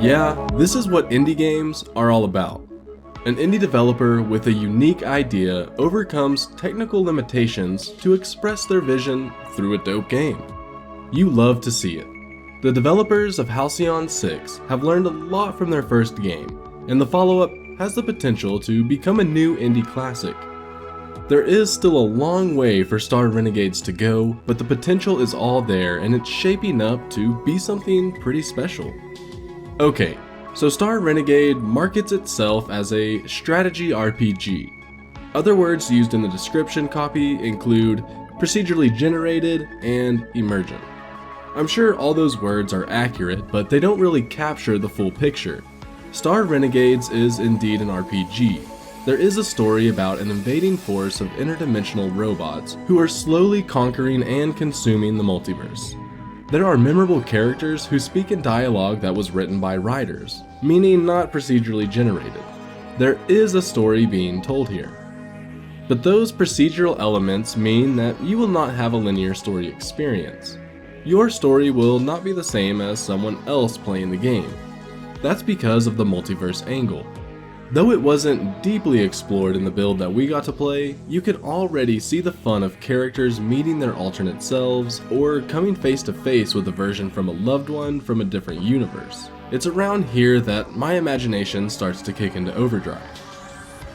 Yeah, this is what indie games are all about. An indie developer with a unique idea overcomes technical limitations to express their vision through a dope game. You love to see it. The developers of Halcyon 6 have learned a lot from their first game, and the follow-up has the potential to become a new indie classic. There is still a long way for Star Renegades to go, but the potential is all there and it's shaping up to be something pretty special. Okay, so Star Renegade markets itself as a strategy RPG. Other words used in the description copy include procedurally generated and emergent. I'm sure all those words are accurate, but they don't really capture the full picture. Star Renegades is indeed an RPG. There is a story about an invading force of interdimensional robots who are slowly conquering and consuming the multiverse. There are memorable characters who speak in dialogue that was written by writers, meaning not procedurally generated. There is a story being told here. But those procedural elements mean that you will not have a linear story experience. Your story will not be the same as someone else playing the game. That's because of the multiverse angle. Though it wasn't deeply explored in the build that we got to play, you could already see the fun of characters meeting their alternate selves or coming face to face with a version from a loved one from a different universe. It's around here that my imagination starts to kick into overdrive.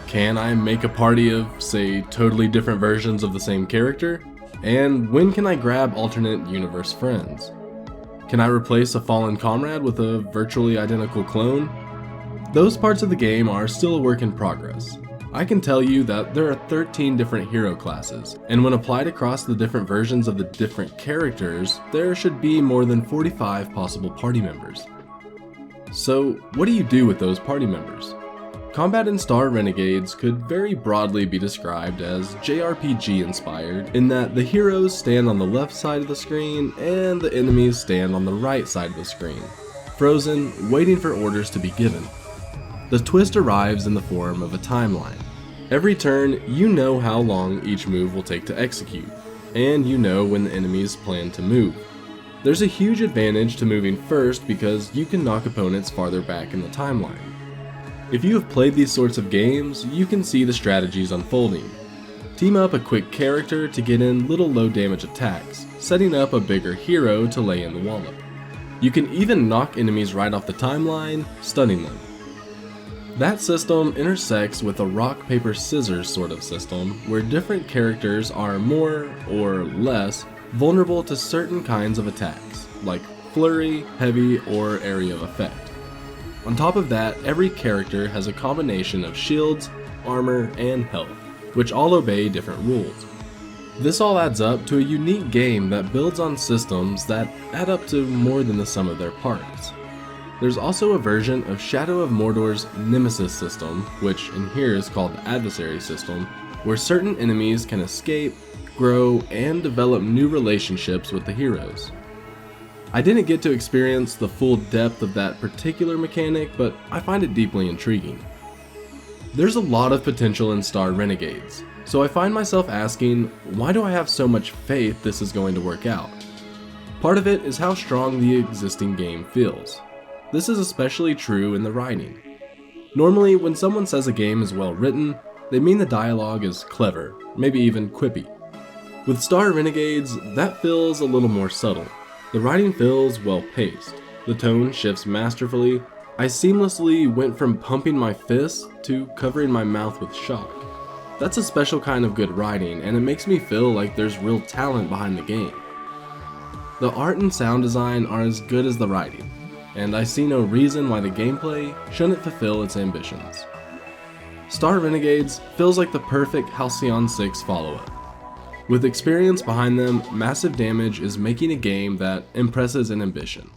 Can I make a party of, say, totally different versions of the same character? And when can I grab alternate universe friends? Can I replace a fallen comrade with a virtually identical clone? Those parts of the game are still a work in progress. I can tell you that there are 13 different hero classes, and when applied across the different versions of the different characters, there should be more than 45 possible party members. So, what do you do with those party members? Combat in Star Renegades could very broadly be described as JRPG inspired, in that the heroes stand on the left side of the screen and the enemies stand on the right side of the screen, frozen, waiting for orders to be given. The twist arrives in the form of a timeline. Every turn, you know how long each move will take to execute, and you know when the enemies plan to move. There's a huge advantage to moving first because you can knock opponents farther back in the timeline. If you have played these sorts of games, you can see the strategies unfolding. Team up a quick character to get in little low damage attacks, setting up a bigger hero to lay in the wallop. You can even knock enemies right off the timeline, stunning them. That system intersects with a rock, paper, scissors sort of system where different characters are more or less vulnerable to certain kinds of attacks, like flurry, heavy, or area of effect. On top of that, every character has a combination of shields, armor, and health, which all obey different rules. This all adds up to a unique game that builds on systems that add up to more than the sum of their parts. There's also a version of Shadow of Mordor's Nemesis system, which in here is called the Adversary system, where certain enemies can escape, grow, and develop new relationships with the heroes. I didn't get to experience the full depth of that particular mechanic, but I find it deeply intriguing. There's a lot of potential in Star Renegades, so I find myself asking, why do I have so much faith this is going to work out? Part of it is how strong the existing game feels. This is especially true in the writing. Normally, when someone says a game is well written, they mean the dialogue is clever, maybe even quippy. With Star Renegades, that feels a little more subtle. The writing feels well paced, the tone shifts masterfully. I seamlessly went from pumping my fists to covering my mouth with shock. That's a special kind of good writing, and it makes me feel like there's real talent behind the game. The art and sound design are as good as the writing, and I see no reason why the gameplay shouldn't fulfill its ambitions. Star Renegades feels like the perfect Halcyon 6 follow-up. With experience behind them, Massive Damage is making a game that impresses in ambition.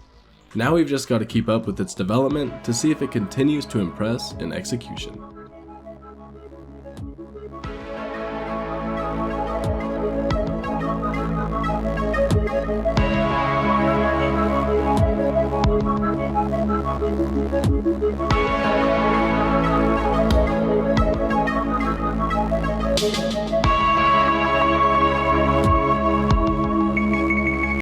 Now we've just got to keep up with its development to see if it continues to impress in execution.